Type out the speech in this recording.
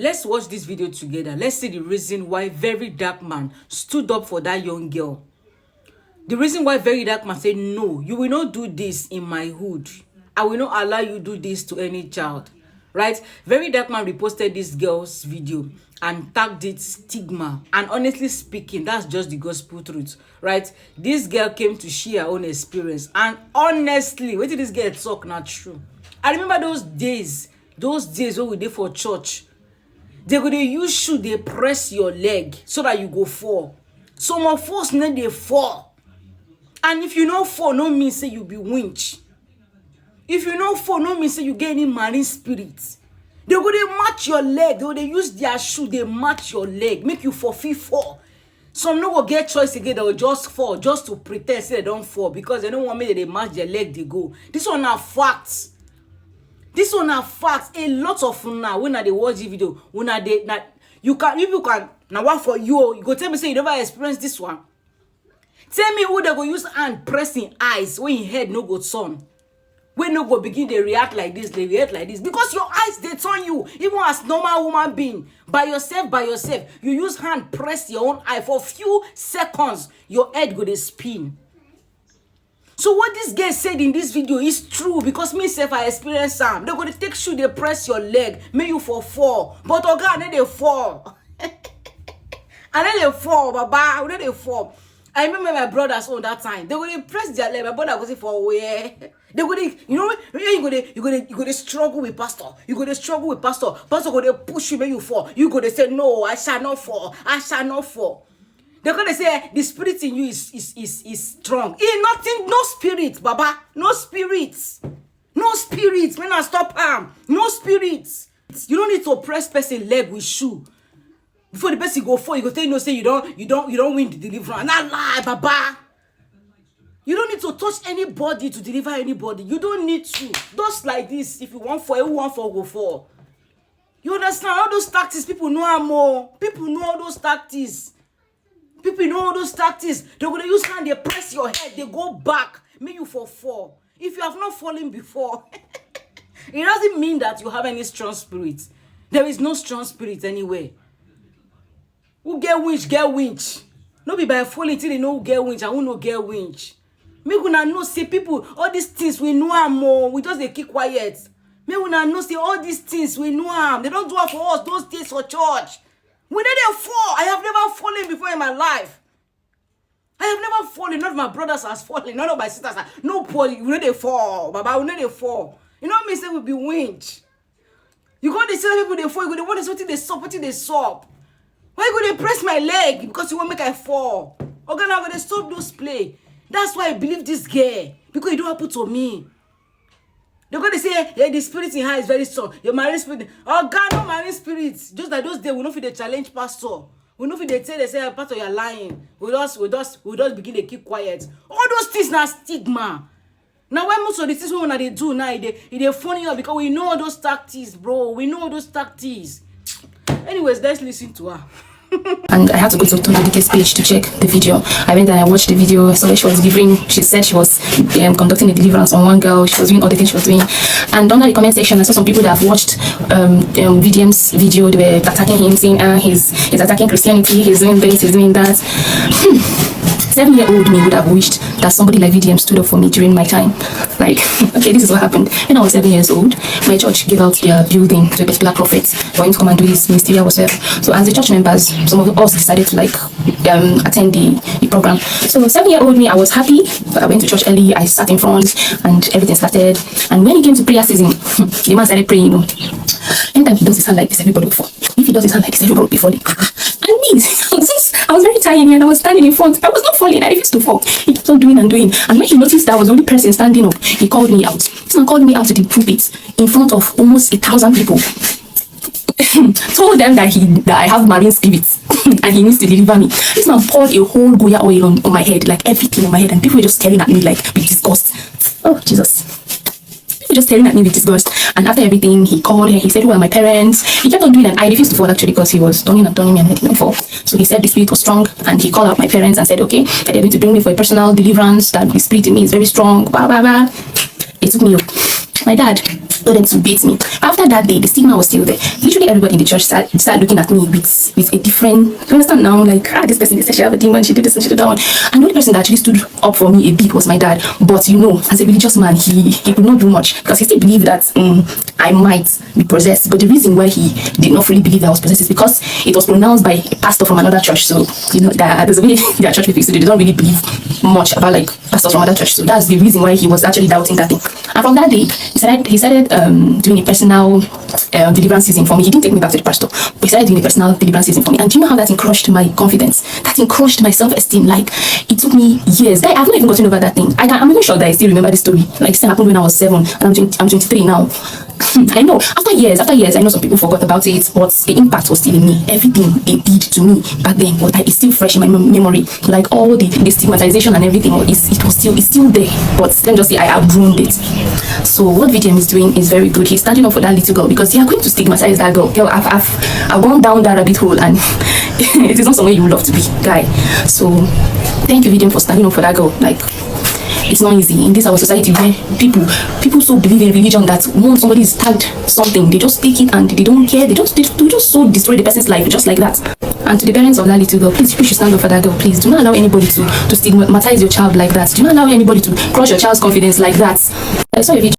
Let's watch this video together. Let's see the reason why very dark man stood up for that young girl. The reason why very dark man said, no, you will not do this in my hood. I will not allow you to do this to any child. Right? Very dark man reposted this girl's video and tagged it stigma. And honestly speaking, that's just the gospel truth. Right? This girl came to share her own experience. And honestly, what did this girl talk? Not true. I remember those days when we did for church. They go dey use shoe, they press your leg so that you go fall. Some of us need they fall. And if you no fall, no mean say you be winch. If you no fall, no mean say you get any marine spirit. They go dey match your leg. They go dey use their shoe, they match your leg, make you fall. Some no go get choice again, they will just fall, just to pretend say they don't fall because they don't want me that they match their leg, they go. This one are facts. This one are facts. A lot of now when they watch the video, when they you can now what for you go tell me say you never experienced this one. Tell me who they go use hand pressing eyes when your head no go turn. When no go begin they react like this, they react like this because your eyes they turn you even as normal woman being by yourself. You use hand press your own eye for few seconds. Your head go they spin. So what this guy said in this video is true because myself I experienced some. They're going to take shoe, they press your leg, make you fall. But oh God, then they fall. And then they fall, baba, then they fall. I remember my brothers on that time. They going to press their leg. My brother goes for where they go to, you know, you go to struggle with pastor. You go to struggle with pastor. Pastor go to push you, make you fall. You go to say no, I shall not fall. They're going to say the spirit in you is strong. Nothing, no spirit, Baba. No spirits. No spirits. When I stop arm. No spirits. You don't need to press person leg with shoe. Before the person go fall, you go tell you no, say you don't win the deliverance. Not lie, Baba. You don't need to touch anybody to deliver anybody. You don't need to. Just like this. If you want for, everyone for go for. You understand? All those tactics, people know more. People know all those tactics. People know all those tactics. They're going to use hand, they press your head, they go back, make you fall. If you have not fallen before, it doesn't mean that you have any strong spirit. There is no strong spirit anywhere. Who get winch? No be by falling till they know who get winch and who no get winch. Make una know say people, all these things we know more. We just they keep quiet. Make una know say all these things we know am. They don't do it for us, those days for church. We didn't fall. I have never fallen before in my life. I have never fallen. None of my brothers has fallen. None of my sisters have. Nobody. We didn't fall. Baba, we didn't fall. You know what I mean? Say we be winch. You go to see people they fall. You go to what is what they stop. Why you go to press my leg? Because you want make I fall. Okay, now I'm going to stop those play. That's why I believe this girl. Because it don't happen to me. They're going to say, yeah, the spirit in her is very strong. Your marine spirit. Oh, God, no marine spirit. Just like those days, we know if they challenge pastor. We know if they tell, they say, pastor, you're lying. We just begin to keep quiet. All those things are stigma. Now, when most of the things when they do now, they're funny up because we know all those tactics, bro. We know all those tactics. Anyways, let's listen to her. And I had to go to Tonodike's page to check the video. I went and I watched the video. I saw where she said she was conducting a deliverance on one girl. She was doing all the things she was doing. And under the comment section, I saw some people that have watched VDM's video. They were attacking him, saying, he's attacking Christianity, he's doing this, he's doing that. 7-year-old me would have wished that somebody like VDM stood up for me during my time. Like, okay, this is what happened. When I was 7 years old, my church gave out their building to a particular prophet for him to come and do his ministerial work. So as the church members, some of us decided to attend the program. So 7-year-old me, I was happy. I went to church early, I sat in front and everything started. And when it came to prayer season, the man started praying, anytime he does his hand like this, everybody will fall. If he does his hand like this, everybody will be falling. And me, I was very tiny and I was standing in front. I was not falling, I refused to fall. He kept on doing. And when he noticed that I was the only person standing up, he called me out. This man called me out to the pulpit in front of almost 1,000 people. Told them that I have marine spirits and he needs to deliver me. This man poured a whole Goya oil on my head, like everything on my head, and people were just staring at me like with disgust. Oh, Jesus. Just staring at me with disgust. And after everything, he called her, he said, who are my parents? He kept on doing, and I refused to fall actually because he was turning me and I didn't fall. So he said the spirit was strong, and he called out my parents and said, okay, they're going to bring me for a personal deliverance, that the spirit in me is very strong, blah blah blah. It took me up. My dad told them to beat me. After that day, the stigma was still there. Literally everybody in the church started looking at me with a different, you understand now, like, this person, they said she have a demon, she did this and she did that one. And the only person that actually stood up for me a bit was my dad. But you know, as a religious man, he could not do much because he still believed that I might be possessed. But the reason why he did not fully believe that I was possessed is because it was pronounced by a pastor from another church. So you know that there's a way their church people, so they don't really believe much about like pastors from other church. So that's the reason why he was actually doubting that thing. And from that day, he started doing a personal deliverance season for me. He didn't take me back to the pastor, but he started doing a personal deliverance season for me. And do you know how that thing crushed my confidence? That thing crushed my self-esteem. Like, it took me years. Guy, I've not even gotten over that thing. I'm even sure that I still remember this story. Like, this thing happened when I was 7, and I'm 23 now. I know, after years, I know some people forgot about it, but the impact was still in me. Everything they did to me back then, but it's still fresh in my memory. Like all the stigmatization and everything, it's still there. But let me just say, I outgrown it. So what VDM is doing is very good. He's standing up for that little girl because they are going to stigmatize that girl. Girl, I've gone down that rabbit hole, and it is not somewhere you would love to be, guy. So thank you, VDM, for standing up for that girl. Like, it's not easy in this our society where people so believe in religion that once somebody is tagged something, they just take it and they don't care. They just so destroy the person's life just like that. And to the parents of that little girl, please, you should stand up for that girl. Please do not allow anybody to stigmatize your child like that. Do not allow anybody to crush your child's confidence like that. I saw a video